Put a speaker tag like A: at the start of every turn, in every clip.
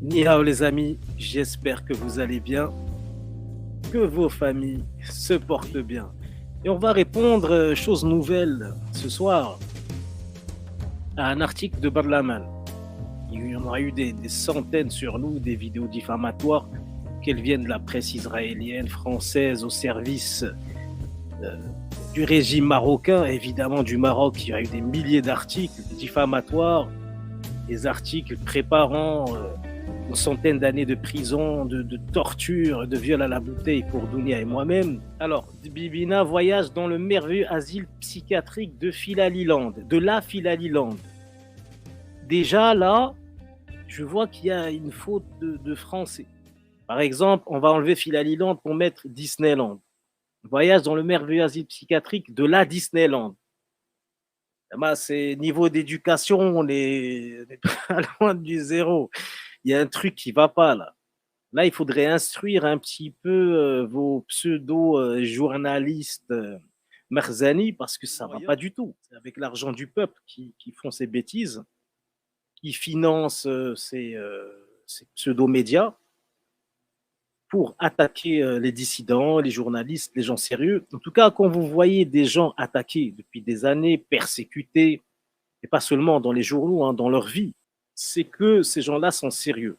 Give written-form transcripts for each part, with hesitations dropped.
A: Ni hao les amis, j'espère que vous allez bien, que vos familles se portent bien. Et on va répondre, chose nouvelle ce soir, à un article de Barlaman. Il y en aura eu des centaines sur nous, des vidéos diffamatoires, qu'elles viennent de la presse israélienne, française, au service du régime marocain, évidemment du Maroc. Il y a eu des milliers d'articles diffamatoires, des articles préparant une centaine d'années de prison, de torture, de viol à la bouteille pour Dounia et moi-même. Alors, Bibina voyage dans le merveilleux asile psychiatrique de Philaliland, de la Philaliland. Déjà là, je vois qu'il y a une faute de français. Par exemple, on va enlever Philaliland pour mettre Disneyland. Voyage dans le merveilleux asile psychiatrique de la Disneyland. C'est niveau d'éducation, on est pas loin du zéro. Il y a un truc qui va pas là. Là, il faudrait instruire un petit peu vos pseudo-journalistes Marzani parce que ça va pas du tout. C'est avec l'argent du peuple qui font ces bêtises, qui financent ces pseudo-médias pour attaquer les dissidents, les journalistes, les gens sérieux. En tout cas, quand vous voyez des gens attaqués depuis des années, persécutés, et pas seulement dans les journaux, hein, dans leur vie, c'est que ces gens-là sont sérieux.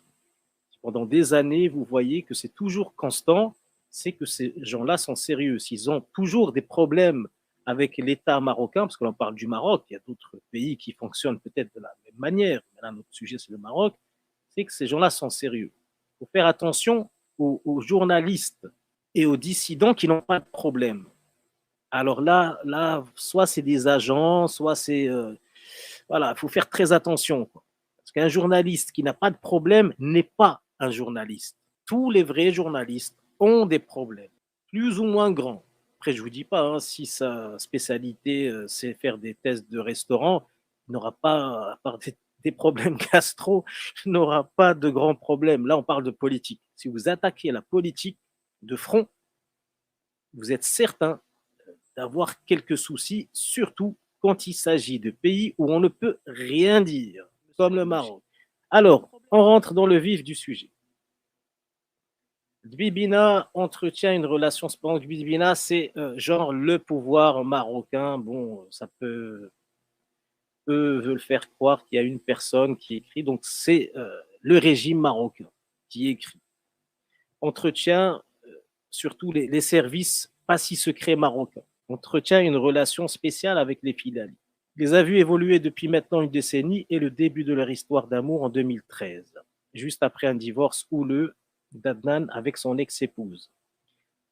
A: Pendant des années, vous voyez que c'est toujours constant, c'est que ces gens-là sont sérieux. S'ils ont toujours des problèmes avec l'État marocain, parce que l'on parle du Maroc, il y a d'autres pays qui fonctionnent peut-être de la même manière, mais là, notre sujet, c'est le Maroc, c'est que ces gens-là sont sérieux. Il faut faire attention aux journalistes et aux dissidents qui n'ont pas de problème. Alors là, soit c'est des agents, soit c'est... voilà, il faut faire très attention. Parce qu'un journaliste qui n'a pas de problème n'est pas un journaliste. Tous les vrais journalistes ont des problèmes, plus ou moins grands. Après, je ne vous dis pas, hein, si sa spécialité, c'est faire des tests de restaurant, il n'aura pas, à part des problèmes gastro, il n'aura pas de grands problèmes. Là, on parle de politique. Si vous attaquez la politique de front, vous êtes certain d'avoir quelques soucis, surtout quand il s'agit de pays où on ne peut rien dire, comme le Maroc. Alors, on rentre dans le vif du sujet. Dbibina entretient une relation. Dbibina, c'est genre le pouvoir marocain. Bon, ça peut. Eux veulent faire croire qu'il y a une personne qui écrit. Donc, c'est le régime marocain qui écrit. Entretient surtout les services pas si secrets marocains. Entretient une relation spéciale avec les Filali. Il les a vus évoluer depuis maintenant une décennie et le début de leur histoire d'amour en 2013, juste après un divorce houleux d'Adnan avec son ex-épouse.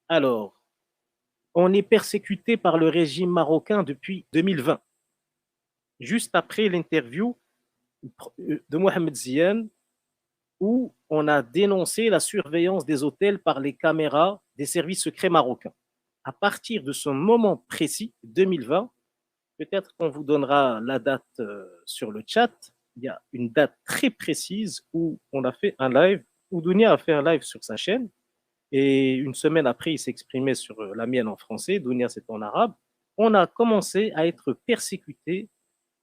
A: Alors, on est persécuté par le régime marocain depuis 2020, juste après l'interview de Mohamed Ziane, où on a dénoncé la surveillance des hôtels par les caméras des services secrets marocains. À partir de ce moment précis, 2020, peut-être qu'on vous donnera la date sur le chat. Il y a une date très précise où on a fait un live, où Dounia a fait un live sur sa chaîne. Et une semaine après, il s'exprimait sur la mienne en français. Dounia, c'est en arabe. On a commencé à être persécuté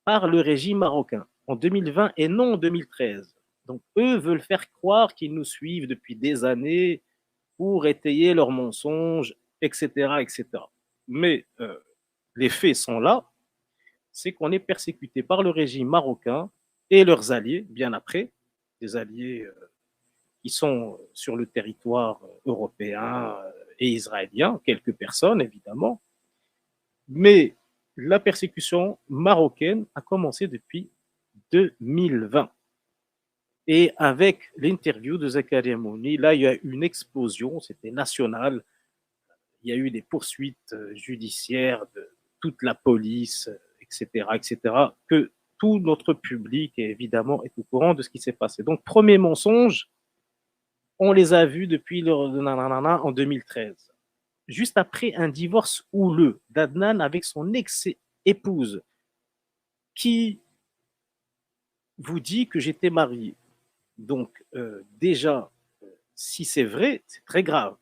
A: par le régime marocain en 2020 et non en 2013. Donc, eux veulent faire croire qu'ils nous suivent depuis des années pour étayer leurs mensonges, etc., etc. Mais les faits sont là, c'est qu'on est persécuté par le régime marocain et leurs alliés, bien après, des alliés qui sont sur le territoire européen et israélien, quelques personnes évidemment, mais la persécution marocaine a commencé depuis 2020. Et avec l'interview de Zakaria Mouni, là, il y a eu une explosion, c'était national. Il y a eu des poursuites judiciaires de toute la police, etc., etc., que tout notre public, évidemment, est au courant de ce qui s'est passé. Donc, premier mensonge, on les a vus depuis le nanana en 2013. Juste après un divorce houleux d'Adnan avec son ex-épouse, qui vous dit que j'étais marié. Donc, déjà, si c'est vrai, c'est très grave.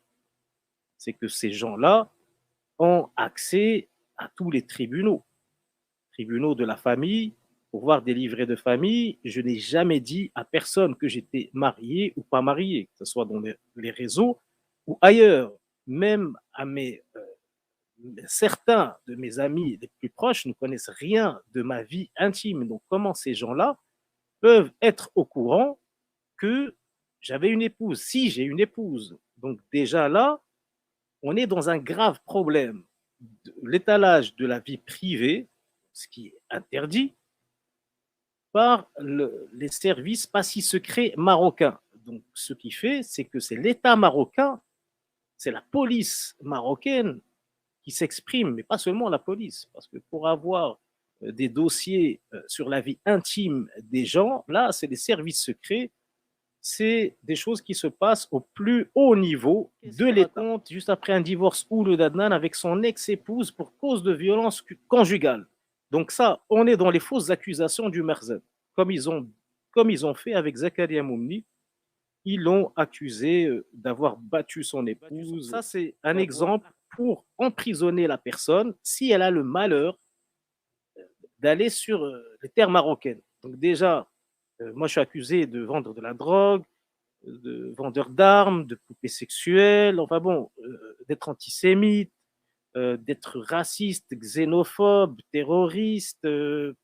A: C'est que ces gens-là ont accès à tous les tribunaux de la famille, pour voir des livrets de famille, je n'ai jamais dit à personne que j'étais marié ou pas marié, que ce soit dans les réseaux ou ailleurs. Même à certains de mes amis les plus proches ne connaissent rien de ma vie intime. Donc, comment ces gens-là peuvent être au courant que j'avais une épouse, si j'ai une épouse? Donc, déjà là, on est dans un grave problème. L'étalage de la vie privée, ce qui est interdit par les services pas si secrets marocains. Donc, ce qui fait, c'est que c'est l'État marocain, c'est la police marocaine qui s'exprime, mais pas seulement la police, parce que pour avoir des dossiers sur la vie intime des gens, là, c'est des services secrets, c'est des choses qui se passent au plus haut niveau de l'État. Juste après un divorce houleux d'Adnan avec son ex-épouse pour cause de violence conjugale. Donc ça, on est dans les fausses accusations du Merzen, comme comme ils ont fait avec Zakaria Moumni. Ils l'ont accusé d'avoir battu son épouse. Ça, c'est un exemple pour emprisonner la personne si elle a le malheur d'aller sur les terres marocaines. Donc déjà, moi, je suis accusé de vendre de la drogue, de vendeur d'armes, de poupées sexuelles, enfin bon, d'être antisémite, d'être raciste, xénophobe, terroriste,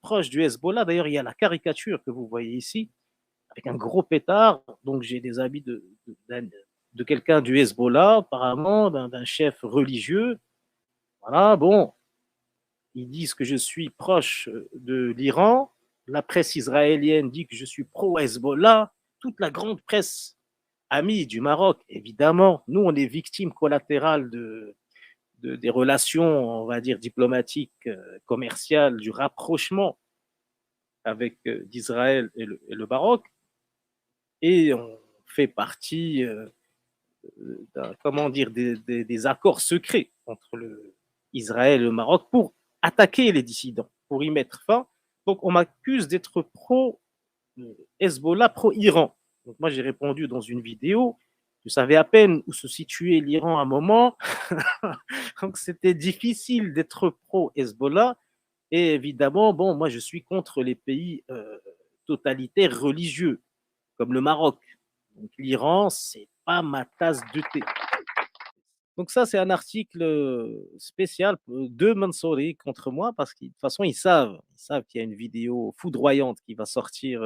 A: proche du Hezbollah. D'ailleurs, il y a la caricature que vous voyez ici, avec un gros pétard. Donc, j'ai des habits de quelqu'un du Hezbollah, apparemment, d'un chef religieux. Voilà, bon, ils disent que je suis proche de l'Iran. La presse israélienne dit que je suis pro-Hezbollah. Toute la grande presse amie du Maroc, évidemment. Nous, on est victimes collatérales des relations, on va dire, diplomatiques, commerciales, du rapprochement avec d'Israël et le Maroc. Et on fait partie, comment dire, des accords secrets entre Israël et le Maroc pour attaquer les dissidents, pour y mettre fin. Donc, on m'accuse d'être pro-Hezbollah, pro-Iran. Donc, moi, j'ai répondu dans une vidéo. Je savais à peine où se situait l'Iran à un moment. Donc, c'était difficile d'être pro-Hezbollah. Et évidemment, bon, moi, je suis contre les pays totalitaires religieux, comme le Maroc. Donc, l'Iran, c'est pas ma tasse de thé. Donc ça, c'est un article spécial de Mansouri contre moi parce que de toute façon, ils savent qu'il y a une vidéo foudroyante qui va sortir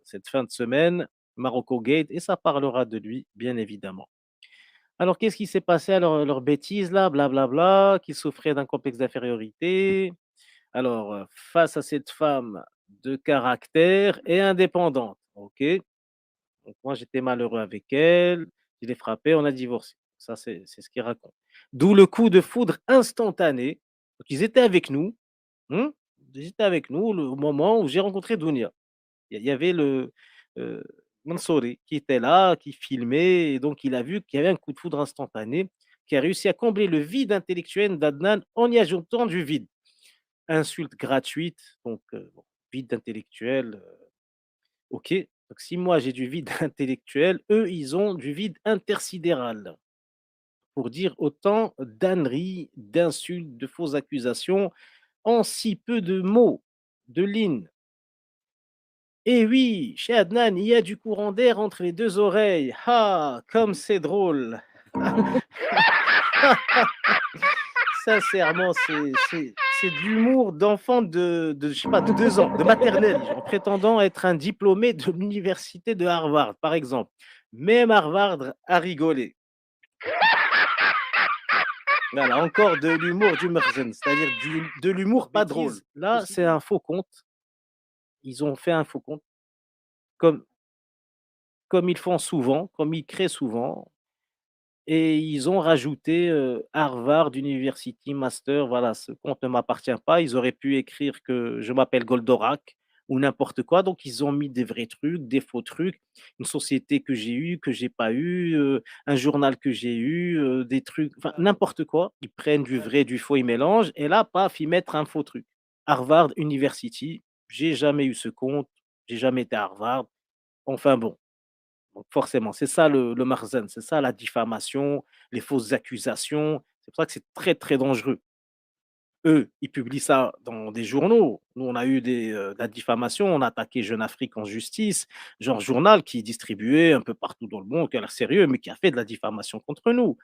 A: cette fin de semaine, Marocco Gate, et ça parlera de lui, bien évidemment. Alors, qu'est-ce qui s'est passé? Alors, leur bêtise là, blablabla, qu'il souffrait d'un complexe d'infériorité. Alors, face à cette femme de caractère et indépendante, ok. Donc moi, j'étais malheureux avec elle, je l'ai frappée, on a divorcé. Ça, c'est ce qu'il raconte. D'où le coup de foudre instantané. Donc ils étaient avec nous, mmh, ils étaient avec nous au moment où j'ai rencontré Dounia. Il y avait heu, Mansouri qui était là, qui filmait et donc il a vu qu'il y avait un coup de foudre instantané qui a réussi à combler le vide intellectuel d'Adnan en y ajoutant du vide. Insulte gratuite, donc bon, vide intellectuel, OK. Donc si moi j'ai du vide intellectuel, eux, ils ont du vide intersidéral. Pour dire autant d'âneries, d'insultes, de fausses accusations en si peu de mots, de lignes. Et oui, chez Adnan, il y a du courant d'air entre les 2 oreilles. Ah, comme c'est drôle. Sincèrement, c'est de l'humour d'enfant de je sais pas, de 2 ans, de maternelle, en prétendant être un diplômé de l'université de Harvard, par exemple. Même Harvard a rigolé. Voilà, encore de l'humour du Merzen, c'est-à-dire de l'humour pas drôle. Là, c'est un faux compte. Ils ont fait un faux compte, comme comme ils font souvent, comme ils créent souvent. Et ils ont rajouté, Harvard University Master, voilà, ce compte ne m'appartient pas. Ils auraient pu écrire que je m'appelle Goldorak ou n'importe quoi, donc ils ont mis des vrais trucs, des faux trucs, une société que j'ai eue, que j'ai pas eue, un journal que j'ai eu, des trucs, enfin n'importe quoi. Ils prennent du vrai, du faux, ils mélangent et là, paf, ils mettent un faux truc. Harvard University, j'ai jamais eu ce compte, j'ai jamais été à Harvard, enfin bon. Donc forcément, c'est ça le marzen, c'est ça la diffamation, les fausses accusations. C'est pour ça que c'est très, très dangereux. eux, ils publient ça dans des journaux. Nous, on a eu de la diffamation, on a attaqué Jeune Afrique en justice, genre journal qui distribuait un peu partout dans le monde, qui a l'air sérieux, mais qui a fait de la diffamation contre nous.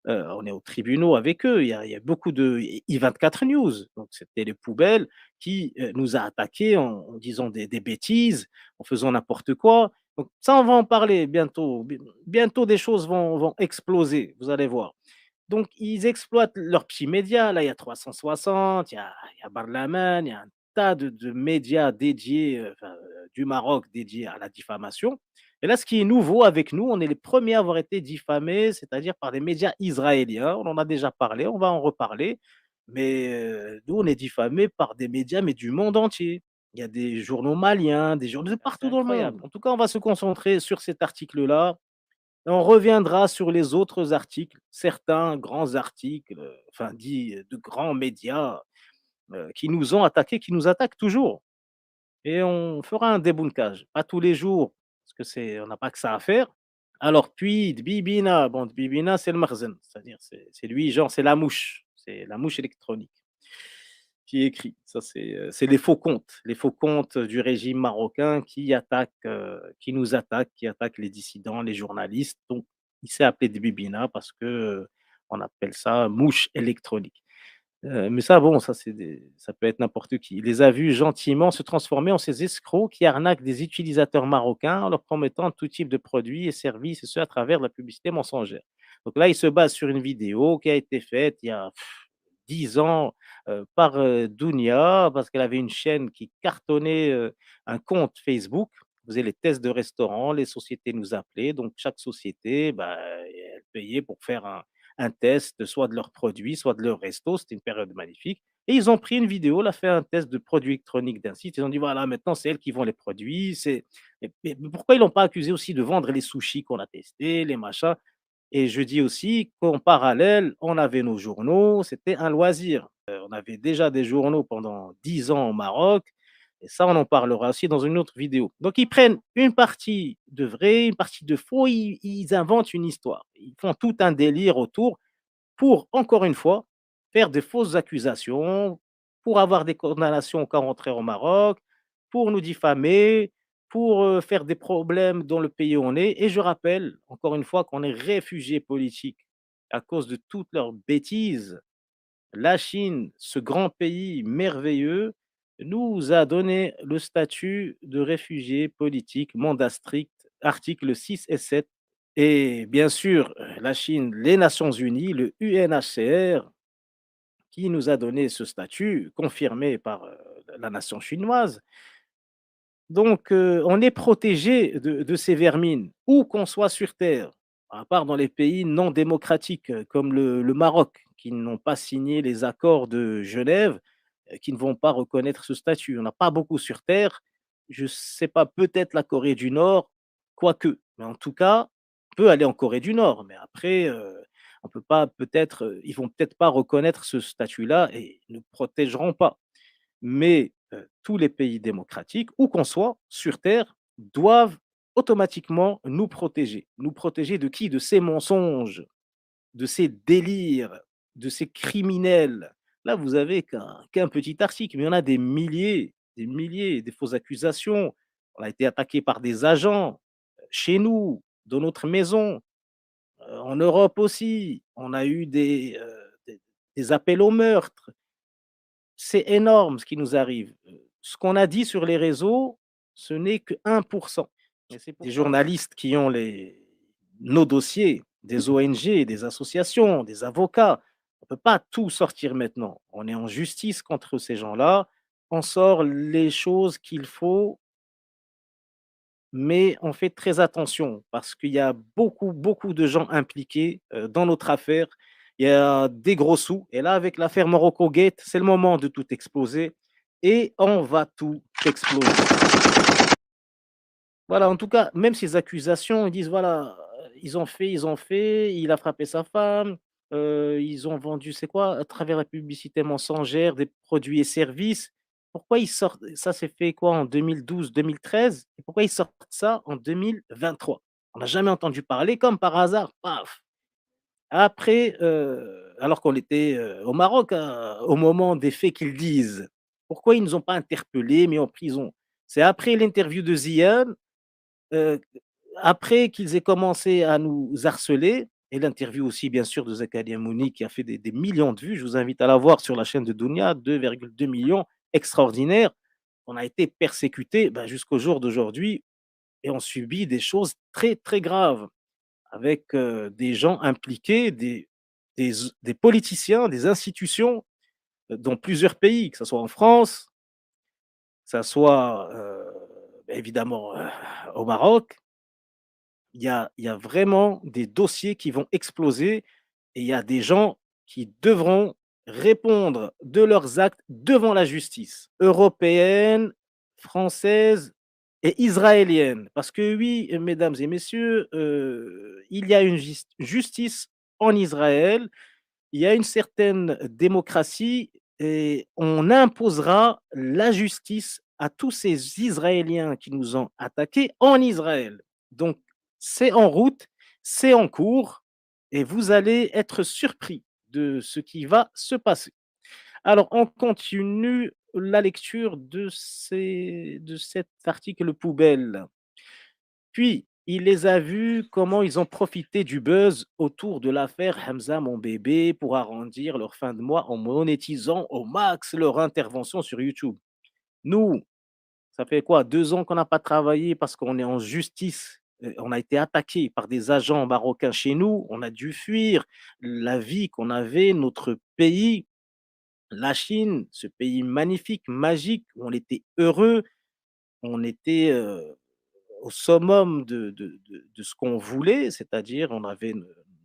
A: On est aux tribunaux avec eux. Il y a beaucoup de I24 News, donc c'était les poubelles qui nous a attaqués en disant des bêtises, en faisant n'importe quoi. Donc ça, on va en parler bientôt. Bientôt, des choses vont exploser, vous allez voir. Donc, ils exploitent leurs petits médias. Là, il y a 360, il y a Barlaman, il y a un tas de médias dédiés, enfin, du Maroc dédiés à la diffamation. Et là, ce qui est nouveau avec nous, on est les premiers à avoir été diffamés, c'est-à-dire par des médias israéliens. On en a déjà parlé, on va en reparler. Mais nous, on est diffamés par des médias, mais du monde entier. Il y a des journaux maliens, des journaux de
B: C'est
A: partout dans le monde.
B: incroyable.
A: En tout cas, on va se concentrer sur cet article-là. On reviendra sur les autres articles, certains grands articles, enfin dits de grands médias qui nous ont attaqués, qui nous attaquent toujours. Et on fera un débunkage, pas tous les jours, parce que on n'a pas que ça à faire. Alors puis Dbibina, bon Dbibina c'est le marzen, c'est-à-dire c'est lui, genre c'est la mouche électronique qui écrit. Ça, c'est les faux comptes du régime marocain qui nous attaquent, qui attaquent les dissidents, les journalistes. Donc, il s'est appelé Dbibina parce que on appelle ça mouche électronique. Mais ça, bon, ça peut être n'importe qui. Il les a vus gentiment se transformer en ces escrocs qui arnaquent des utilisateurs marocains en leur promettant tout type de produits et services, et ce à travers de la publicité mensongère. Donc là, il se base sur une vidéo qui a été faite il y a 10 ans par Dounia, parce qu'elle avait une chaîne qui cartonnait un compte Facebook. Vous faisait les tests de restaurants, les sociétés nous appelaient, donc chaque société, bah, elle payait pour faire un test, soit de leurs produits, soit de leur resto. C'était une période magnifique. Et ils ont pris une vidéo, là, fait un test de produits électroniques d'un site. Ils ont dit, voilà, maintenant, c'est elles qui vont les produits. Mais pourquoi ils l'ont pas accusé aussi de vendre les sushis qu'on a testés, les machins? Et je dis aussi qu'en parallèle, on avait nos journaux, c'était un loisir. On avait déjà des journaux pendant 10 ans au Maroc, et ça, on en parlera aussi dans une autre vidéo. Donc, ils prennent une partie de vrai, une partie de faux, ils inventent une histoire. Ils font tout un délire autour pour, encore une fois, faire de fausses accusations, pour avoir des condamnations quand on rentrait au Maroc, pour nous diffamer, pour faire des problèmes dans le pays où on est. Et je rappelle, encore une fois, qu'on est réfugiés politiques à cause de toutes leurs bêtises. La Chine, ce grand pays merveilleux, nous a donné le statut de réfugié politique, mandat strict, articles 6 et 7. Et bien sûr, la Chine, les Nations Unies, le UNHCR, qui nous a donné ce statut, confirmé par la nation chinoise. Donc, on est protégé de ces vermines, où qu'on soit sur Terre, à part dans les pays non démocratiques comme le Maroc, qui n'ont pas signé les accords de Genève, qui ne vont pas reconnaître ce statut. On n'a pas beaucoup sur Terre. Je ne sais pas, peut-être la Corée du Nord, quoique. Mais en tout cas, on peut aller en Corée du Nord. Mais après, on peut pas, peut-être, ils vont peut-être pas reconnaître ce statut-là et ne protégeront pas. Mais tous les pays démocratiques, où qu'on soit sur Terre, doivent automatiquement nous protéger. Nous protéger de qui? De ces mensonges, de ces délires, de ces criminels. Là, vous avez qu'un petit article, mais il y en a des milliers, des fausses accusations. On a été attaqué par des agents chez nous, dans notre maison, en Europe aussi. On a eu des appels au meurtre. C'est énorme ce qui nous arrive. Ce qu'on a dit sur les réseaux, ce n'est que 1%. Et c'est des journalistes qui ont nos dossiers, des ONG, des associations, des avocats. On ne peut pas tout sortir maintenant. On est en justice contre ces gens-là. On sort les choses qu'il faut, mais on fait très attention parce qu'il y a beaucoup, beaucoup de gens impliqués dans notre affaire. Il y a des gros sous. Et là, avec l'affaire Morocco Gate, c'est le moment de tout exploser. Et on va tout exploser. Voilà, en tout cas, même ces accusations, ils disent, voilà, ils ont fait, il a frappé sa femme, ils ont vendu, c'est quoi, à travers la publicité mensongère, des produits et services. Pourquoi ils sortent, ça s'est fait quoi en 2012-2013, et pourquoi ils sortent ça en 2023? On n'a jamais entendu parler, comme par hasard, paf. Après, alors qu'on était au Maroc hein, au moment des faits qu'ils disent. Pourquoi ils ne nous ont pas interpellés, mis en prison? C'est après l'interview de Ziad, euh, après qu'ils aient commencé à nous harceler, et l'interview aussi, bien sûr, de Zakaria Mouni, qui a fait des millions de vues, je vous invite à la voir sur la chaîne de Dounia, 2,2 millions, extraordinaire. On a été persécutés ben, jusqu'au jour d'aujourd'hui et on subit des choses très, très graves avec des gens impliqués, des politiciens, des institutions dans plusieurs pays, que ce soit en France, que ce soit évidemment au Maroc. Il y a vraiment des dossiers qui vont exploser et il y a des gens qui devront répondre de leurs actes devant la justice européenne, française et israélienne. Parce que oui, mesdames et messieurs, il y a une justice en Israël, il y a une certaine démocratie et on imposera la justice à tous ces Israéliens qui nous ont attaqués en Israël. Donc, c'est en route, c'est en cours et vous allez être surpris de ce qui va se passer. Alors, on continue la lecture de cet article poubelle. Puis, il les a vus comment ils ont profité du buzz autour de l'affaire Hamza mon bébé pour arrondir leur fin de mois en monétisant au max leur intervention sur YouTube. Nous, ça fait quoi 2 ans qu'on n'a pas travaillé parce qu'on est en justice. On a été attaqué par des agents marocains chez nous. On a dû fuir la vie qu'on avait, notre pays, la Chine, ce pays magnifique, magique, où on était heureux, on était au summum de ce qu'on voulait, c'est-à-dire on avait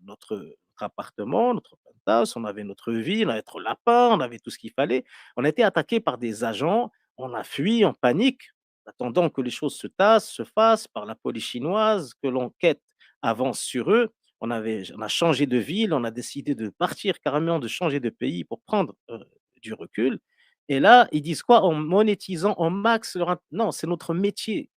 A: notre appartement, notre penthouse, on avait notre vie, on avait notre lapin, on avait tout ce qu'il fallait. On a été attaqué par des agents, on a fui en panique, attendant que les choses se tassent, se fassent par la police chinoise, que l'enquête avance sur eux. On a changé de ville, on a décidé de partir carrément, de changer de pays pour prendre du recul. Et là, ils disent quoi? En monétisant en max leur... Non, c'est notre métier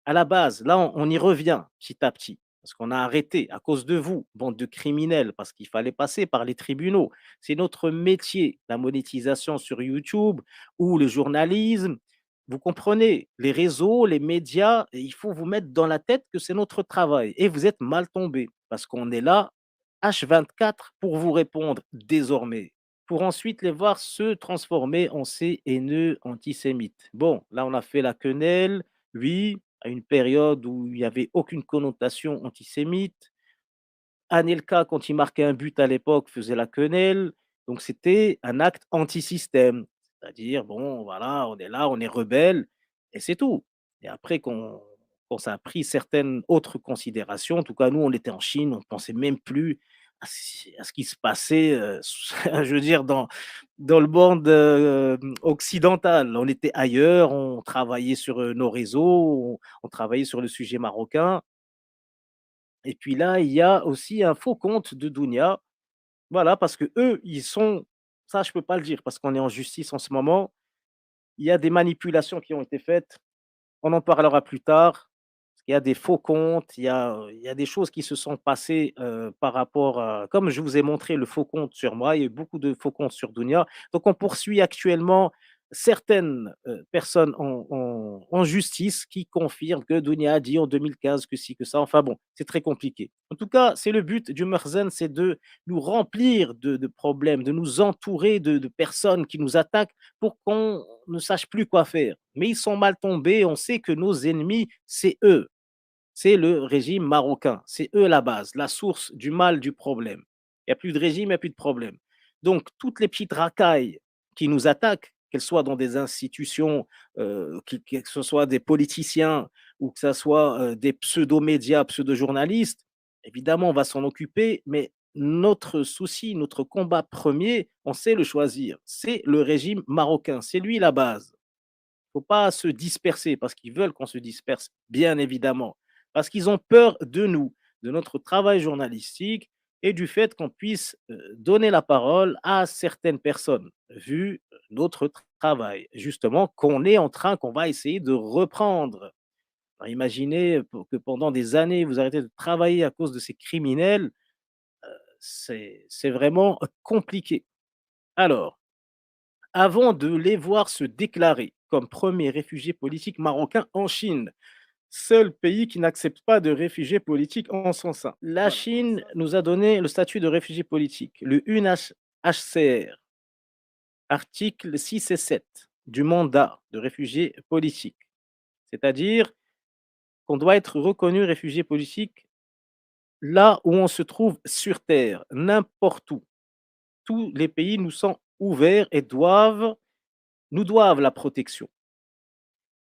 A: à la base, là, on y revient petit à petit, parce qu'on a arrêté à cause de vous, bande de criminels, parce qu'il fallait passer par les tribunaux. C'est notre métier, la monétisation sur YouTube ou le journalisme. Vous comprenez, les réseaux, les médias, il faut vous mettre dans la tête que c'est notre travail. Et vous êtes mal tombé, parce qu'on est là H24 pour vous répondre désormais, pour ensuite les voir se transformer en ces haineux antisémites. Bon, là, on a fait la quenelle, oui, à une période où il n'y avait aucune connotation antisémite. Anelka, quand il marquait un but à l'époque, faisait la quenelle. Donc c'était un acte anti-système. C'est-à-dire, bon, voilà, on est là, on est rebelle, et c'est tout. Et après, quand ça a pris certaines autres considérations, en tout cas, nous, on était en Chine, on ne pensait même plus à ce qui se passait, je veux dire, dans le monde occidental. On était ailleurs, on travaillait sur nos réseaux, on travaillait sur le sujet marocain. Et puis là, il y a aussi un faux compte de Dounia. Voilà, parce que eux, ils sont, ça je peux pas le dire parce qu'on est en justice en ce moment. Il y a des manipulations qui ont été faites. On en parlera plus tard. Il y a des faux comptes, il y a des choses qui se sont passées par rapport à, comme je vous ai montré le faux compte sur moi, il y a eu beaucoup de faux comptes sur Dounia. Donc on poursuit actuellement certaines personnes en justice qui confirment que Dounia a dit en 2015 que si, que ça. Enfin bon, c'est très compliqué. En tout cas, c'est le but du Merzen, c'est de nous remplir de problèmes, de nous entourer de personnes qui nous attaquent pour qu'on ne sache plus quoi faire. Mais ils sont mal tombés, on sait que nos ennemis, c'est eux, c'est le régime marocain, c'est eux la base, la source du mal, du problème. Il n'y a plus de régime, il n'y a plus de problème. Donc, toutes les petites racailles qui nous attaquent, qu'elles soient dans des institutions, que ce soit des politiciens ou que ce soit des pseudo-médias, pseudo-journalistes, évidemment, on va s'en occuper, mais notre souci, notre combat premier, on sait le choisir, c'est le régime marocain, c'est lui la base. Il ne faut pas se disperser parce qu'ils veulent qu'on se disperse, bien évidemment, parce qu'ils ont peur de nous, de notre travail journalistique et du fait qu'on puisse donner la parole à certaines personnes, vu notre travail, justement, qu'on va essayer de reprendre. Alors, imaginez que pendant des années, vous arrêtez de travailler à cause de ces criminels, c'est vraiment compliqué. Alors, avant de les voir se déclarer comme premiers réfugiés politiques marocains en Chine, seul pays qui n'accepte pas de réfugiés politiques en son sein. La Chine nous a donné le statut de réfugié politique, le UNHCR, articles 6 et 7 du mandat de réfugié politique. C'est-à-dire qu'on doit être reconnu réfugié politique là où on se trouve sur terre, n'importe où. Tous les pays nous sont ouverts et nous doivent la protection.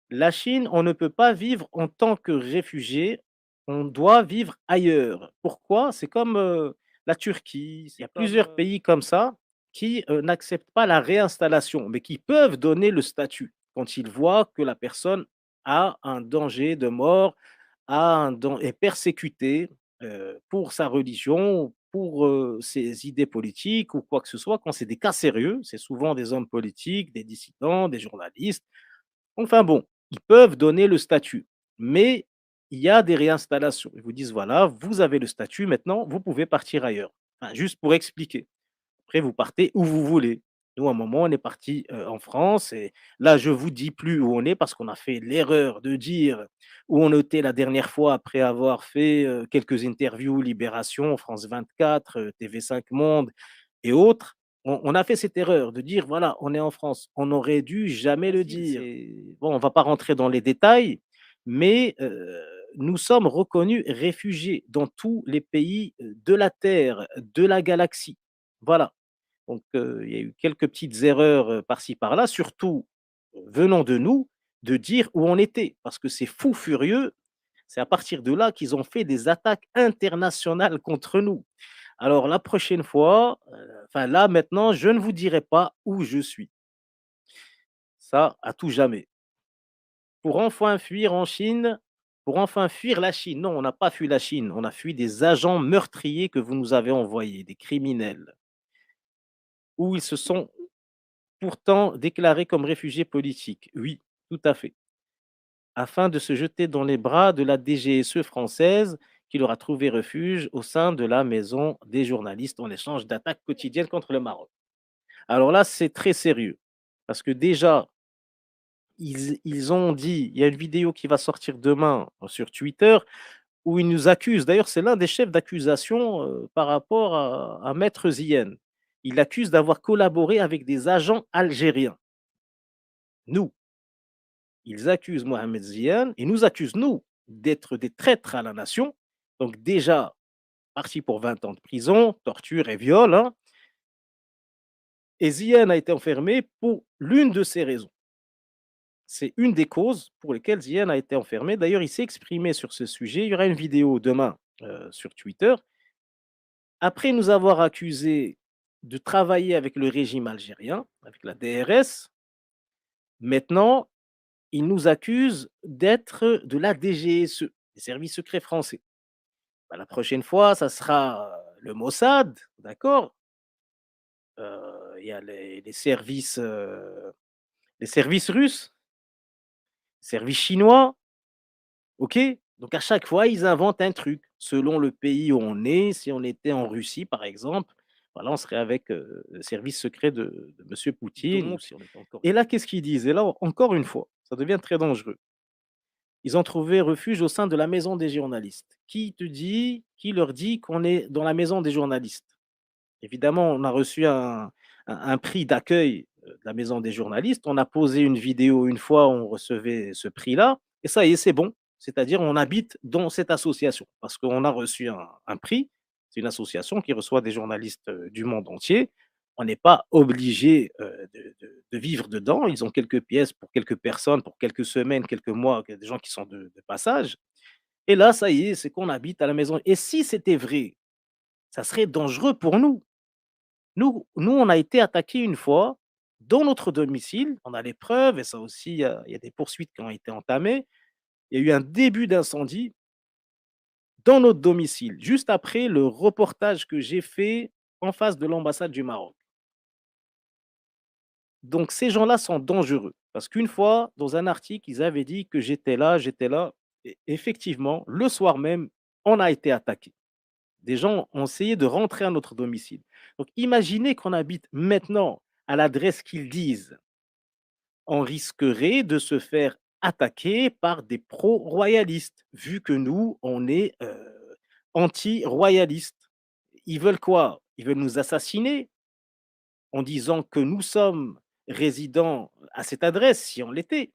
A: La Chine, on ne peut pas vivre en tant que réfugié, on doit vivre ailleurs. Pourquoi? C'est comme la Turquie, il y a plusieurs pays comme ça qui n'acceptent pas la réinstallation, mais qui peuvent donner le statut quand ils voient que la personne a un danger de mort, est persécutée pour sa religion, pour ses idées politiques ou quoi que ce soit. Quand c'est des cas sérieux, c'est souvent des hommes politiques, des dissidents, des journalistes. Enfin bon, ils peuvent donner le statut, mais il y a des réinstallations. Ils vous disent, voilà, vous avez le statut, maintenant, vous pouvez partir ailleurs. Enfin, juste pour expliquer. Après, vous partez où vous voulez. Nous, à un moment, on est parti en France et là, je ne vous dis plus où on est parce qu'on a fait l'erreur de dire où on était la dernière fois après avoir fait quelques interviews, Libération, France 24, TV5 Monde et autres. On a fait cette erreur de dire, voilà, on est en France. On aurait dû jamais le dire. Bon, on ne va pas rentrer dans les détails, mais nous sommes reconnus réfugiés dans tous les pays de la Terre, de la galaxie. Voilà. Donc, il y a eu quelques petites erreurs par-ci par-là, surtout venant de nous, de dire où on était, parce que c'est fou furieux. C'est à partir de là qu'ils ont fait des attaques internationales contre nous. Alors, la prochaine fois, enfin là, maintenant, je ne vous dirai pas où je suis. Ça, à tout jamais. Pour enfin fuir en Chine, pour enfin fuir la Chine. Non, on n'a pas fui la Chine, on a fui des agents meurtriers que vous nous avez envoyés, des criminels, où ils se sont pourtant déclarés comme réfugiés politiques. Oui, tout à fait. Afin de se jeter dans les bras de la DGSE française qui leur a trouvé refuge au sein de la maison des journalistes en échange d'attaques quotidiennes contre le Maroc. Alors là, c'est très sérieux. Parce que déjà, ils ont dit, il y a une vidéo qui va sortir demain sur Twitter, où ils nous accusent. D'ailleurs, c'est l'un des chefs d'accusation par rapport à Maître Zien. Il l'accuse d'avoir collaboré avec des agents algériens. Nous, ils accusent Mohamed Zien, ils nous accusent, nous, d'être des traîtres à la nation. Donc déjà, parti pour 20 ans de prison, torture et viol. Hein. Et Zien a été enfermé pour l'une de ces raisons. C'est une des causes pour lesquelles Zien a été enfermé. D'ailleurs, il s'est exprimé sur ce sujet. Il y aura une vidéo demain sur Twitter. Après nous avoir accusés de travailler avec le régime algérien, avec la DRS, maintenant, il nous accuse d'être de la DGSE, des services secrets français. Bah, la prochaine fois, ça sera le Mossad, d'accord. Il y a les services russes, les services chinois, ok. Donc à chaque fois, ils inventent un truc selon le pays où on est. Si on était en Russie, par exemple, voilà, on serait avec le service secret de M. Poutine. Si on était encore... Et là, qu'est-ce qu'ils disent? Et là, encore une fois, ça devient très dangereux. Ils ont trouvé refuge au sein de la maison des journalistes. Qui leur dit qu'on est dans la maison des journalistes? Évidemment, on a reçu un prix d'accueil de la maison des journalistes. On a posé une vidéo une fois, on recevait ce prix-là. Et ça y est, c'est bon. C'est-à-dire, on habite dans cette association parce qu'on a reçu un prix. C'est une association qui reçoit des journalistes du monde entier. On n'est pas obligé de vivre dedans. Ils ont quelques pièces pour quelques personnes, pour quelques semaines, quelques mois, des gens qui sont de passage. Et là, ça y est, c'est qu'on habite à la maison. Et si c'était vrai, ça serait dangereux pour nous. Nous, on a été attaqués une fois dans notre domicile. On a les preuves et ça aussi, il y a des poursuites qui ont été entamées. Il y a eu un début d'incendie dans notre domicile, juste après le reportage que j'ai fait en face de l'ambassade du Maroc. Donc ces gens-là sont dangereux parce qu'une fois, dans un article, ils avaient dit que j'étais là. Et effectivement, le soir même, on a été attaqué. Des gens ont essayé de rentrer à notre domicile. Donc imaginez qu'on habite maintenant à l'adresse qu'ils disent. On risquerait de se faire attaquer par des pro-royalistes, vu que nous, on est anti-royalistes. Ils veulent quoi? Ils veulent nous assassiner en disant que nous sommes résidents à cette adresse, si on l'était.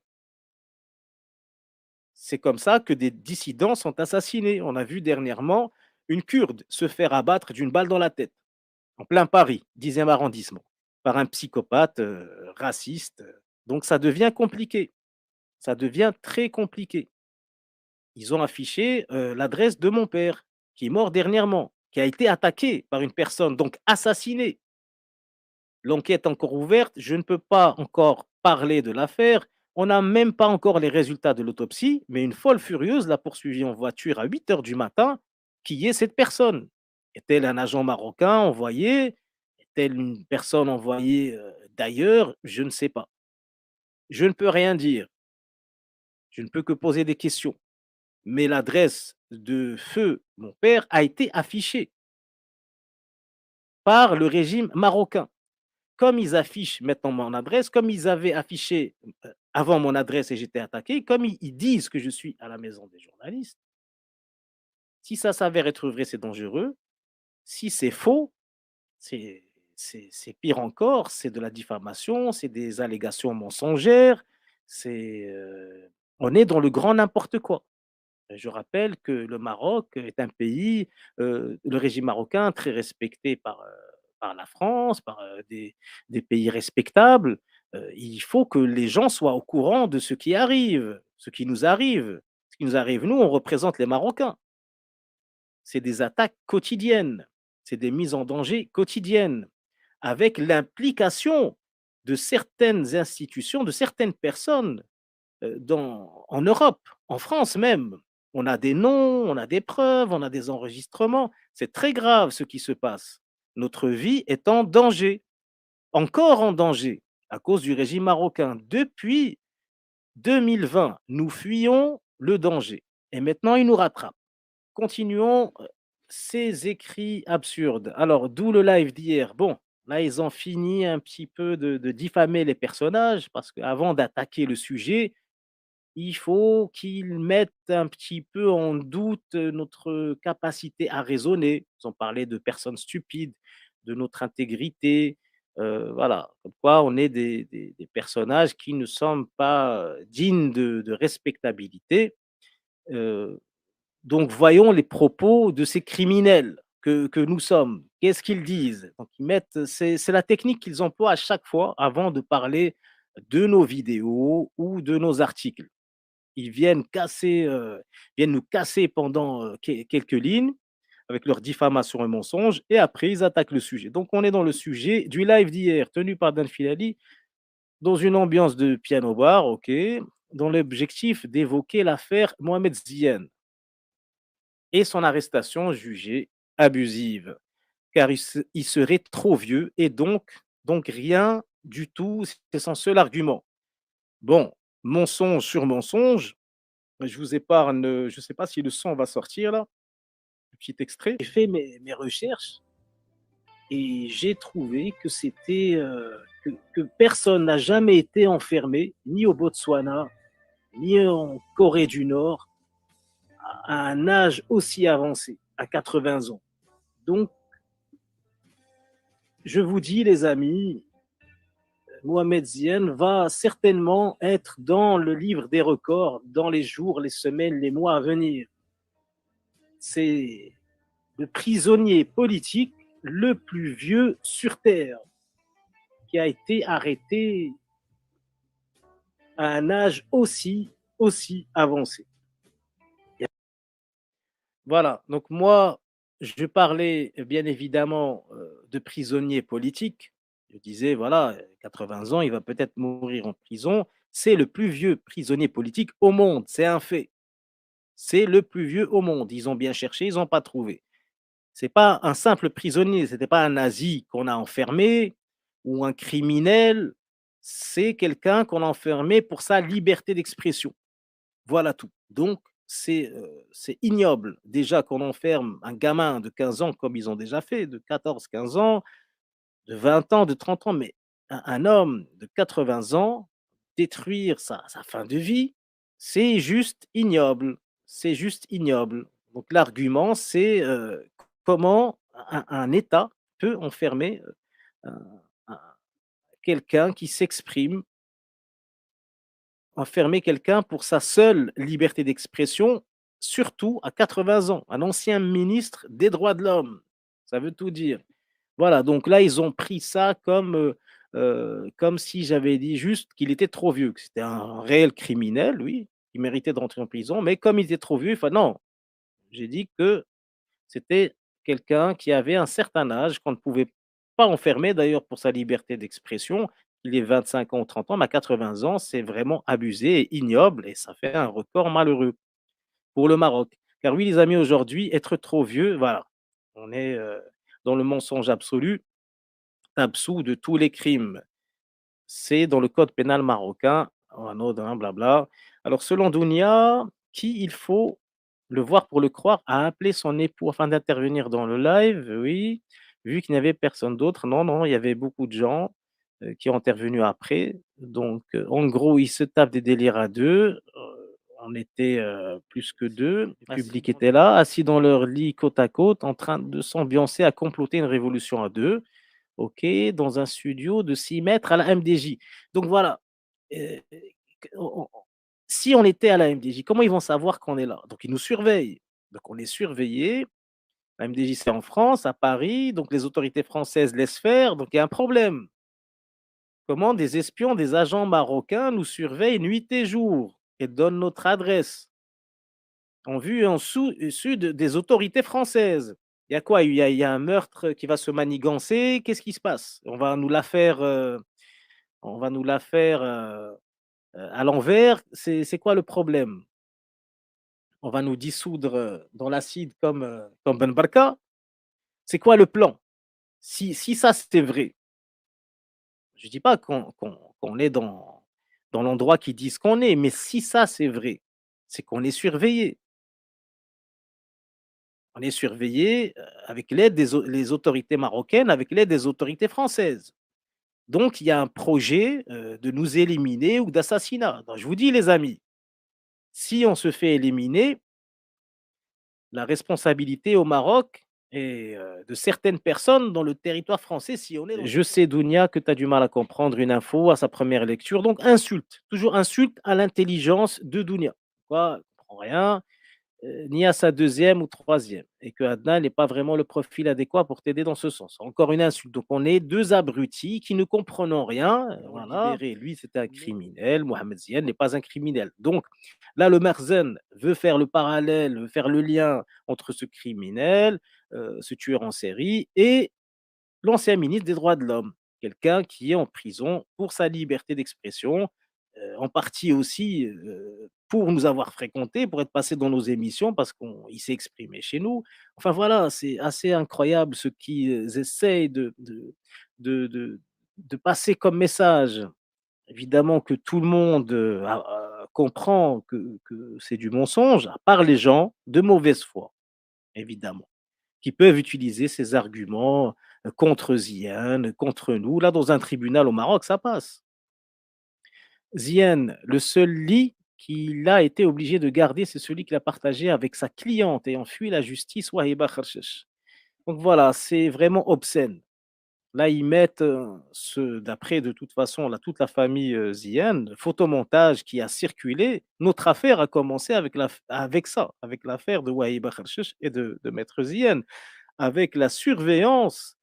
A: C'est comme ça que des dissidents sont assassinés. On a vu dernièrement une Kurde se faire abattre d'une balle dans la tête, en plein Paris, 10e arrondissement, par un psychopathe raciste. Donc ça devient compliqué, ça devient très compliqué. Ils ont affiché l'adresse de mon père, qui est mort dernièrement, qui a été attaqué par une personne, donc assassiné. L'enquête encore ouverte, je ne peux pas encore parler de l'affaire. On n'a même pas encore les résultats de l'autopsie, mais une folle furieuse l'a poursuivi en voiture à 8 heures du matin. Qui est cette personne? Est-elle un agent marocain envoyé? Est-elle une personne envoyée d'ailleurs? Je ne sais pas. Je ne peux rien dire. Je ne peux que poser des questions. Mais l'adresse de feu mon père a été affichée par le régime marocain. Comme ils affichent maintenant mon adresse, comme ils avaient affiché avant mon adresse et j'étais attaqué, comme ils disent que je suis à la maison des journalistes, si ça s'avère être vrai, c'est dangereux. Si c'est faux, c'est c'est pire encore, c'est de la diffamation, c'est des allégations mensongères, c'est on est dans le grand n'importe quoi. Je rappelle que le Maroc est un pays, le régime marocain très respecté par la France, par, des pays respectables. Il faut que les gens soient au courant de ce qui arrive, ce qui nous arrive. Ce qui nous arrive, nous, on représente les Marocains. C'est des attaques quotidiennes, c'est des mises en danger quotidiennes, avec l'implication de certaines institutions, de certaines personnes en Europe, en France même. On a des noms, on a des preuves, on a des enregistrements. C'est très grave ce qui se passe. Notre vie est en danger, encore en danger, à cause du régime marocain. Depuis 2020, nous fuyons le danger. Et maintenant, il nous rattrape. Continuons ces écrits absurdes. Alors, d'où le live d'hier. Bon, là, ils ont fini un petit peu de diffamer les personnages, parce qu'avant d'attaquer le sujet, il faut qu'ils mettent un petit peu en doute notre capacité à raisonner. Ils ont parlé de personnes stupides, de notre intégrité, voilà, comme quoi on est des personnages qui ne sont pas dignes de respectabilité. Heu, donc voyons les propos de ces criminels que nous sommes. Qu'est-ce qu'ils disent? Donc ils mettent c'est la technique qu'ils emploient à chaque fois avant de parler de nos vidéos ou de nos articles. Ils viennent nous casser pendant, quelques lignes avec leurs diffamations et mensonges et après ils attaquent le sujet. Donc on est dans le sujet du live d'hier tenu par Dan Filali dans une ambiance de piano bar, OK, dans l'objectif d'évoquer l'affaire Mohamed Ziane et son arrestation jugée abusive, car il serait trop vieux et donc rien du tout, c'est son seul argument. Bon, mensonge sur mensonge. Je vous épargne, je ne sais pas si le son va sortir là, le petit extrait. J'ai fait mes recherches et j'ai trouvé que que personne n'a jamais été enfermé, ni au Botswana, ni en Corée du Nord, à un âge aussi avancé, à 80 ans. Donc, je vous dis, les amis, Mohamed Ziane va certainement être dans le livre des records dans les jours, les semaines, les mois à venir. C'est le prisonnier politique le plus vieux sur Terre, qui a été arrêté à un âge aussi avancé. Voilà, donc moi, je parlais bien évidemment de prisonnier politique. Je disais, voilà, 80 ans, il va peut-être mourir en prison. C'est le plus vieux prisonnier politique au monde, c'est un fait. C'est le plus vieux au monde. Ils ont bien cherché, ils n'ont pas trouvé. C'est pas un simple prisonnier, c'était pas un nazi qu'on a enfermé ou un criminel, c'est quelqu'un qu'on a enfermé pour sa liberté d'expression. Voilà tout. Donc c'est ignoble. Déjà qu'on enferme un gamin de 15 ans, comme ils ont déjà fait, de 14, 15 ans, de 20 ans, de 30 ans, mais un homme de 80 ans, détruire sa fin de vie, c'est juste ignoble. C'est juste ignoble. Donc l'argument, c'est comment un État peut enfermer un quelqu'un qui s'exprime, enfermer quelqu'un pour sa seule liberté d'expression, surtout à 80 ans, un ancien ministre des droits de l'homme. Ça veut tout dire. Voilà, donc là, ils ont pris ça comme si j'avais dit juste qu'il était trop vieux, que c'était un réel criminel, oui, qui méritait de rentrer en prison, mais comme il était trop vieux, enfin non, j'ai dit que c'était quelqu'un qui avait un certain âge, qu'on ne pouvait pas enfermer d'ailleurs pour sa liberté d'expression. Il est 25 ans ou 30 ans, mais à 80 ans, c'est vraiment abusé et ignoble et ça fait un record malheureux pour le Maroc. Car oui, les amis, aujourd'hui, être trop vieux, voilà, on est dans le mensonge absolu, absous de tous les crimes. C'est dans le code pénal marocain, anodin, blabla. Alors, selon Dounia, qui il faut le voir pour le croire a appelé son époux afin d'intervenir dans le live, oui, vu qu'il n'y avait personne d'autre. Non, non, il y avait beaucoup de gens qui ont intervenu après. Donc, en gros, ils se tapent des délires à deux. On était plus que deux. Le public était là, assis dans leur lit côte à côte, en train de s'ambiancer à comploter une révolution à deux. OK, dans un studio de 6 mètres à la MDJ. Donc voilà, heu, si on était à la MDJ, comment ils vont savoir qu'on est là? Donc ils nous surveillent. Donc on est surveillés. La MDJ, c'est en France, à Paris, donc les autorités françaises laissent faire, donc il y a un problème. Comment des espions, des agents marocains nous surveillent nuit et jour et donnent notre adresse, en vue et en su des autorités françaises? Il y a quoi? Il y a un meurtre qui va se manigancer? Qu'est-ce qui se passe? On va nous la faire, à l'envers. C'est quoi le problème? On va nous dissoudre, dans l'acide comme Ben Barka? C'est quoi le plan? Si ça, c'était vrai, je dis pas qu'on est dans l'endroit qu'ils disent qu'on est, mais si ça, c'est vrai, c'est qu'on est surveillé. On est surveillé, avec l'aide des au les autorités marocaines, avec l'aide des autorités françaises. Donc il y a un projet, de nous éliminer ou d'assassinat. Donc je vous dis les amis, si on se fait éliminer, la responsabilité au Maroc et de certaines personnes dans le territoire français, si on est je sais Dounia que tu as du mal à comprendre une info à sa première lecture, donc insulte, toujours insulte à l'intelligence de Dounia. Quoi, elle comprend rien, ni à sa deuxième ou troisième, et que Adnan n'est pas vraiment le profil adéquat pour t'aider dans ce sens. Encore une insulte. Donc on est deux abrutis qui ne comprenons rien. Voilà. Libéré, lui, c'est un criminel. Mohamed Zian n'est pas un criminel. Donc là, le Merzen veut faire le parallèle, veut faire le lien entre ce criminel, ce tueur en série, et l'ancien ministre des droits de l'homme, quelqu'un qui est en prison pour sa liberté d'expression, en partie aussi pour nous avoir fréquentés, pour être passé dans nos émissions, parce qu'il s'est exprimé chez nous. Enfin voilà, c'est assez incroyable ce qu'ils essayent de passer comme message. Évidemment que tout le monde comprend que c'est du mensonge, à part les gens de mauvaise foi, évidemment, qui peuvent utiliser ces arguments contre Ziane, contre nous. Là, dans un tribunal au Maroc, ça passe. Ziane, le seul lit qu'il a été obligé de garder, c'est celui qu'il a partagé avec sa cliente ayant fui la justice, Wahiba Kharchesh. Donc voilà, c'est vraiment obscène. Là, ils mettent, d'après de toute façon toute la famille Ziane, photomontage qui a circulé. Notre affaire a commencé avec ça, avec l'affaire de Wahiba Kharchesh et de Maître Ziane, avec la surveillance,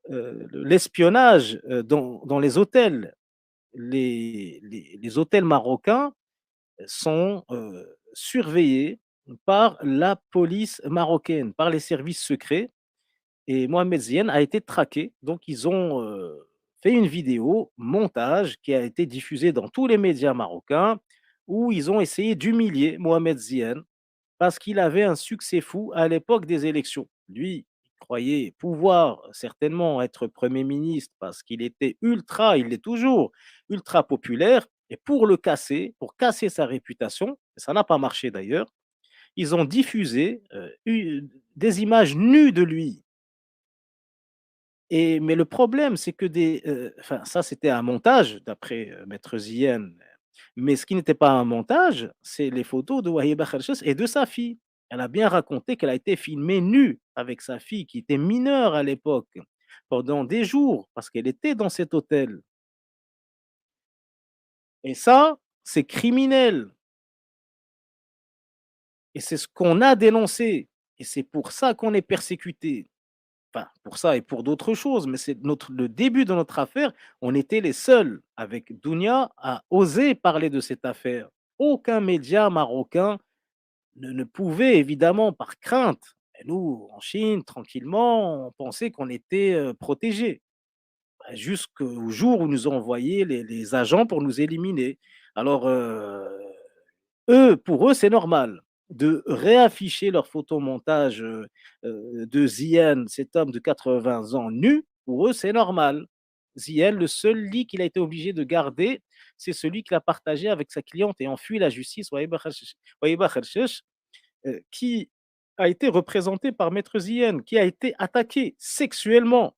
A: l'espionnage dans les hôtels. Les hôtels marocains sont surveillés par la police marocaine, par les services secrets. Et Mohamed Ziane a été traqué. Donc, ils ont fait une vidéo montage qui a été diffusée dans tous les médias marocains où ils ont essayé d'humilier Mohamed Ziane parce qu'il avait un succès fou à l'époque des élections. Lui, il croyait pouvoir certainement être Premier ministre parce qu'il était ultra, il l'est toujours, ultra populaire. Et pour le casser, pour casser sa réputation, ça n'a pas marché d'ailleurs, ils ont diffusé des images nues de lui. Mais le problème, c'est que enfin, ça, c'était un montage, d'après Maître Zien. Mais ce qui n'était pas un montage, c'est les photos de Wahiba Kharches et de sa fille. Elle a bien raconté qu'elle a été filmée nue avec sa fille, qui était mineure à l'époque, pendant des jours, parce qu'elle était dans cet hôtel. Et ça, c'est criminel. Et c'est ce qu'on a dénoncé. Et c'est pour ça qu'on est persécuté. Enfin, pour ça et pour d'autres choses, mais c'est le début de notre affaire. On était les seuls, avec Dounia, à oser parler de cette affaire. Aucun média marocain ne pouvait, évidemment, par crainte. Et nous, en Chine, tranquillement, on pensait qu'on était protégés. Jusqu'au jour où nous ont envoyé les agents pour nous éliminer. Alors, pour eux, c'est normal de réafficher leur photomontage de Zien, cet homme de 80 ans nu. Pour eux, c'est normal. Zien, le seul lit qu'il a été obligé de garder, c'est celui qu'il a partagé avec sa cliente et enfui la justice, Wahiba Kharchesh, qui a été représenté par Maître Zien, qui a été attaqué sexuellement,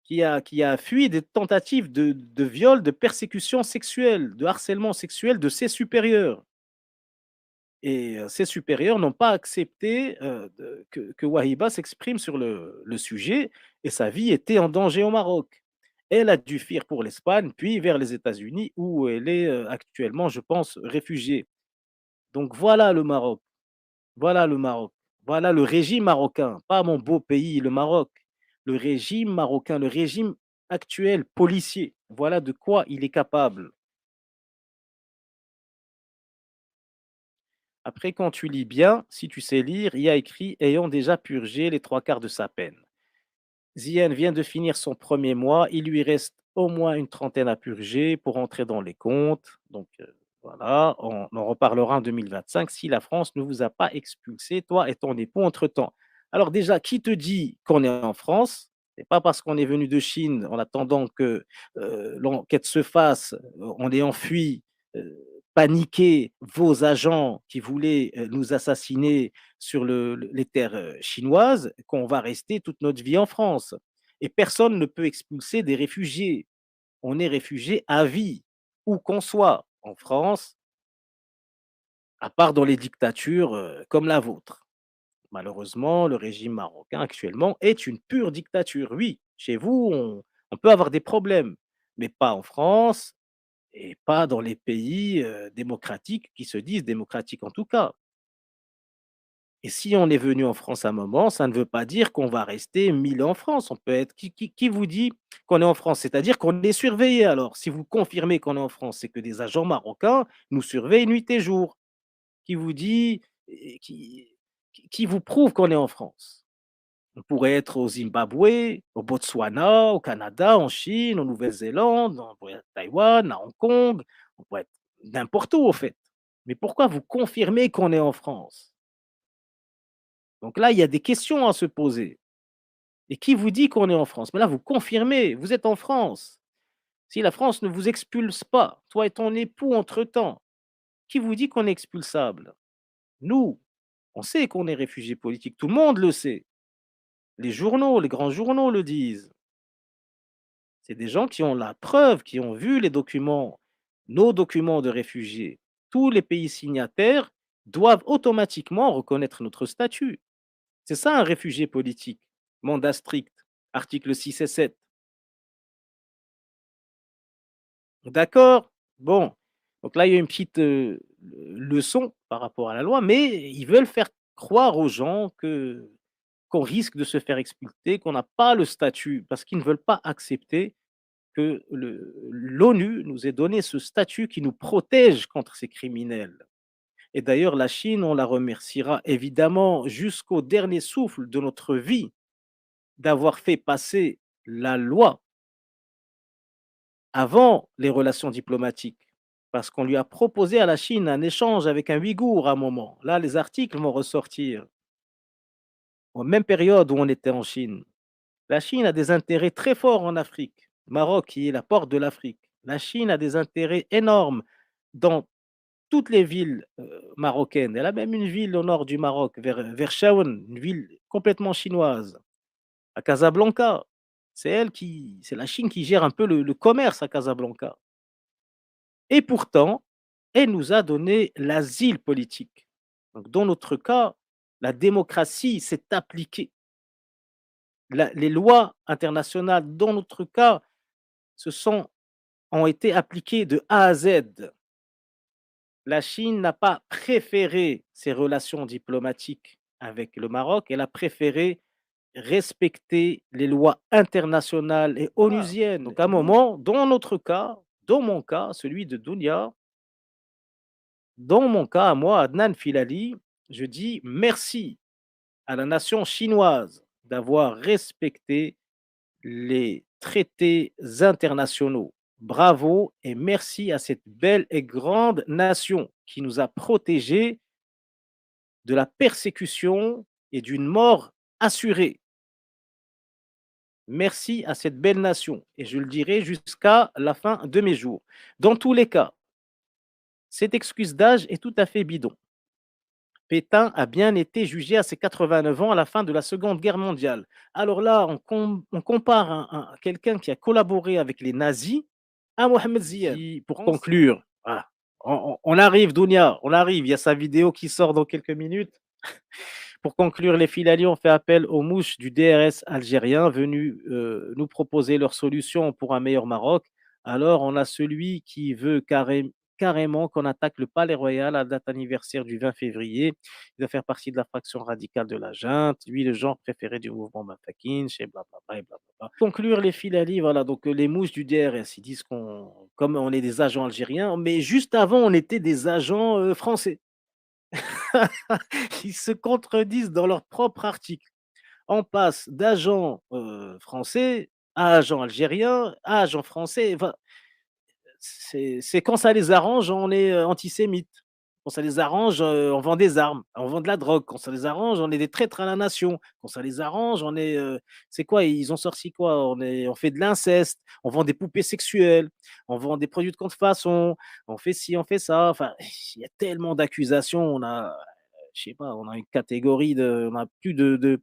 A: qui a fui des tentatives de viol, de persécution sexuelle, de harcèlement sexuel de ses supérieurs. Et ses supérieurs n'ont pas accepté que Wahiba s'exprime sur le sujet, et sa vie était en danger au Maroc. Elle a dû fuir pour l'Espagne, puis vers les États-Unis, où elle est actuellement, je pense, réfugiée. Donc voilà le Maroc, voilà le Maroc, voilà le régime marocain, pas mon beau pays, le Maroc. Le régime marocain, le régime actuel, policier, voilà de quoi il est capable. Après, quand tu lis bien, si tu sais lire, il y a écrit ayant déjà purgé les trois quarts de sa peine. Zien vient de finir son premier mois, il lui reste au moins une trentaine à purger pour entrer dans les comptes. Donc voilà, on en reparlera en 2025 si la France ne vous a pas expulsé, toi et ton époux, entre-temps. Alors déjà, qui te dit qu'on est en France? C'est pas parce qu'on est venu de Chine en attendant que l'enquête se fasse, on est enfui, euh, paniqué, vos agents qui voulaient nous assassiner sur les terres chinoises, qu'on va rester toute notre vie en France. Et personne ne peut expulser des réfugiés. On est réfugié à vie, où qu'on soit, en France, à part dans les dictatures comme la vôtre. Malheureusement, le régime marocain actuellement est une pure dictature. Oui, chez vous, on peut avoir des problèmes, mais pas en France et pas dans les pays démocratiques qui se disent démocratiques en tout cas. Et si on est venu en France un moment, ça ne veut pas dire qu'on va rester 1000 ans en France. On peut être qui vous dit qu'on est en France? C'est-à-dire qu'on est surveillé alors. Si vous confirmez qu'on est en France, c'est que des agents marocains nous surveillent nuit et jour. Qui vous dit et qui vous prouve qu'on est en France? On pourrait être au Zimbabwe, au Botswana, au Canada, en Chine, en Nouvelle-Zélande, on pourrait être à Taïwan, à Hong Kong, on pourrait être n'importe où, au fait. Mais pourquoi vous confirmez qu'on est en France? Donc là, il y a des questions à se poser. Et qui vous dit qu'on est en France? Mais là, vous confirmez, vous êtes en France. Si la France ne vous expulse pas, toi et ton époux entre-temps, qui vous dit qu'on est expulsable? Nous, on sait qu'on est réfugiés politiques, tout le monde le sait. Les journaux, les grands journaux le disent. C'est des gens qui ont la preuve, qui ont vu les documents, nos documents de réfugiés. Tous les pays signataires doivent automatiquement reconnaître notre statut. C'est ça un réfugié politique. Mandat strict, article 6 et 7. D'accord? Bon. Donc là, il y a une petite leçon par rapport à la loi, mais ils veulent faire croire aux gens qu'on risque de se faire expulser, qu'on n'a pas le statut, parce qu'ils ne veulent pas accepter que l'ONU nous ait donné ce statut qui nous protège contre ces criminels. Et d'ailleurs, la Chine, on la remerciera évidemment jusqu'au dernier souffle de notre vie d'avoir fait passer la loi avant les relations diplomatiques. Parce qu'on lui a proposé à la Chine un échange avec un Ouïghour à un moment. Là, les articles vont ressortir. En même période où on était en Chine. La Chine a des intérêts très forts en Afrique. Maroc, qui est la porte de l'Afrique. La Chine a des intérêts énormes dans toutes les villes marocaines. Elle a même une ville au nord du Maroc, vers Chaouen, une ville complètement chinoise, à Casablanca. C'est la Chine qui gère un peu le commerce à Casablanca. Et pourtant, elle nous a donné l'asile politique. Donc, dans notre cas, la démocratie s'est appliquée. Les lois internationales, dans notre cas, ont été appliquées de A à Z. La Chine n'a pas préféré ses relations diplomatiques avec le Maroc, elle a préféré respecter les lois internationales et onusiennes. Donc, à un moment, dans notre cas, dans mon cas, celui de Dounia, dans mon cas, à moi, Adnan Filali, je dis merci à la nation chinoise d'avoir respecté les traités internationaux. Bravo et merci à cette belle et grande nation qui nous a protégés de la persécution et d'une mort assurée. Merci à cette belle nation et je le dirai jusqu'à la fin de mes jours. Dans tous les cas, cette excuse d'âge est tout à fait bidon. Pétain a bien été jugé à ses 89 ans à la fin de la Seconde Guerre mondiale. Alors là, on compare quelqu'un qui a collaboré avec les nazis à Mohamed Ziyad. Pour conclure, voilà, on arrive, Dounia, on arrive, il y a sa vidéo qui sort dans quelques minutes. Pour conclure, les Filali ont fait appel aux mouches du DRS algérien venus nous proposer leur solution pour un meilleur Maroc. Alors, on a celui qui veut carrément qu'on attaque le Palais Royal à la date anniversaire du 20 février. Il doit faire partie de la fraction radicale de la junte. Lui, le genre préféré du mouvement Mafakinch et blablabla. Et blablabla. Conclure les Filali, voilà, donc les mouches du DRS, ils disent comme on est des agents algériens, mais juste avant, on était des agents français. Ils se contredisent dans leur propre article. On passe d'agents français à agents algériens à agents français. Enfin, c'est quand ça les arrange, on est antisémite. Quand ça les arrange, on vend des armes, on vend de la drogue. Quand ça les arrange, on est des traîtres à la nation. Quand ça les arrange, on est. C'est quoi? Ils ont sorti quoi? On fait de l'inceste, on vend des poupées sexuelles, on vend des produits de contrefaçon, on fait ci, on fait ça. Enfin, il y a tellement d'accusations. Je sais pas, on a une catégorie on a plus d'une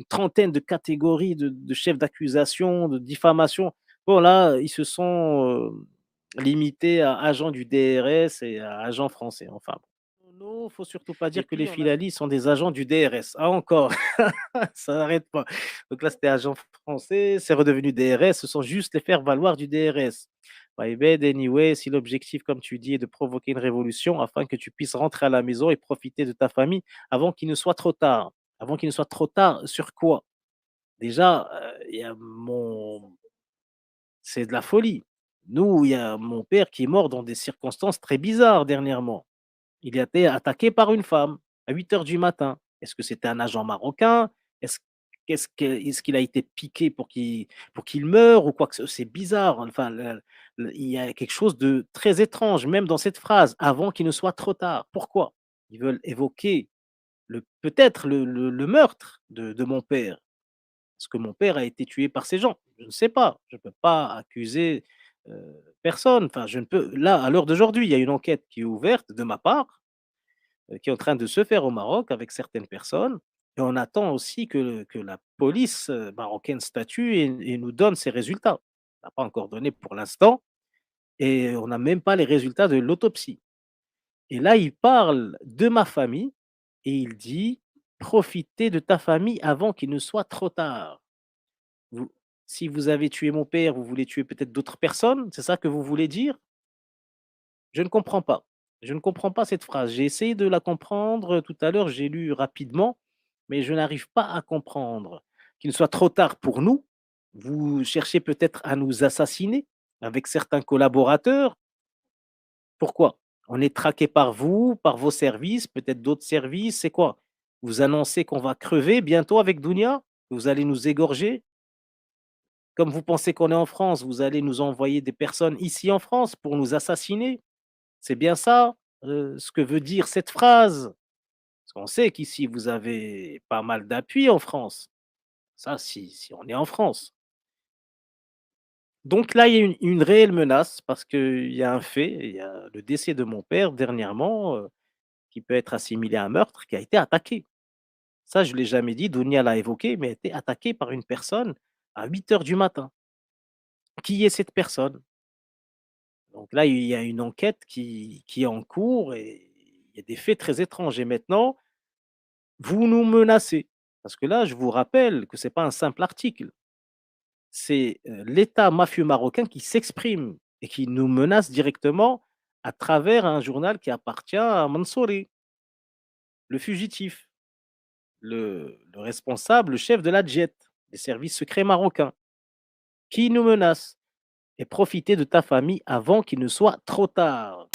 A: trentaine de catégories de chefs d'accusation, de diffamation. Bon, là, ils se sont limités à agents du DRS et à agents français. Enfin, non, faut surtout pas dire que les Filali sont des agents du DRS. Ah, encore, ça n'arrête pas. Donc là, c'était agent français, c'est redevenu DRS, ce sont juste les faire-valoir du DRS. My bad anyway, si l'objectif, comme tu dis, est de provoquer une révolution afin que tu puisses rentrer à la maison et profiter de ta famille avant qu'il ne soit trop tard. Avant qu'il ne soit trop tard, sur quoi? Déjà, il y a c'est de la folie. Nous, il y a mon père qui est mort dans des circonstances très bizarres dernièrement. Il a été attaqué par une femme à 8 heures du matin. Est-ce que c'était un agent marocain? Est-ce est-ce qu'il a été piqué pour qu'il meure ou quoi que ce soit? C'est bizarre. Enfin, il y a quelque chose de très étrange, même dans cette phrase, avant qu'il ne soit trop tard. Pourquoi? Ils veulent évoquer peut-être le meurtre de mon père. Est-ce que mon père a été tué par ces gens? Je ne sais pas. Je ne peux pas accuser personne. Enfin, je ne peux. Là, à l'heure d'aujourd'hui, il y a une enquête qui est ouverte de ma part, qui est en train de se faire au Maroc avec certaines personnes. Et on attend aussi que la police marocaine statue et nous donne ses résultats. On n'a pas encore donné pour l'instant. Et on n'a même pas les résultats de l'autopsie. Et là, il parle de ma famille et il dit profitez de ta famille avant qu'il ne soit trop tard. Vous Si vous avez tué mon père, vous voulez tuer peut-être d'autres personnes? C'est ça que vous voulez dire? Je ne comprends pas. Je ne comprends pas cette phrase. J'ai essayé de la comprendre tout à l'heure, j'ai lu rapidement, mais je n'arrive pas à comprendre. Qu'il ne soit trop tard pour nous, vous cherchez peut-être à nous assassiner avec certains collaborateurs. Pourquoi? On est traqué par vous, par vos services, peut-être d'autres services, c'est quoi? Vous annoncez qu'on va crever bientôt avec Dounia? Vous allez nous égorger? Comme vous pensez qu'on est en France, vous allez nous envoyer des personnes ici en France pour nous assassiner? C'est bien ça, ce que veut dire cette phrase? Parce qu'on sait qu'ici, vous avez pas mal d'appui en France. Ça, si on est en France. Donc là, il y a une réelle menace parce qu'il y a un fait, il y a le décès de mon père dernièrement, qui peut être assimilé à un meurtre, qui a été attaqué. Ça, je ne l'ai jamais dit, Dounia l'a évoqué, mais a été attaqué par une personne à 8 heures du matin. Qui est cette personne? Donc là, il y a une enquête qui est en cours et il y a des faits très étranges. Et maintenant, vous nous menacez. Parce que là, je vous rappelle que ce n'est pas un simple article. C'est l'État mafieux marocain qui s'exprime et qui nous menace directement à travers un journal qui appartient à Mansouri, le fugitif, le responsable, le chef de la JET, des services secrets marocains, qui nous menace et profiter de ta famille avant qu'il ne soit trop tard.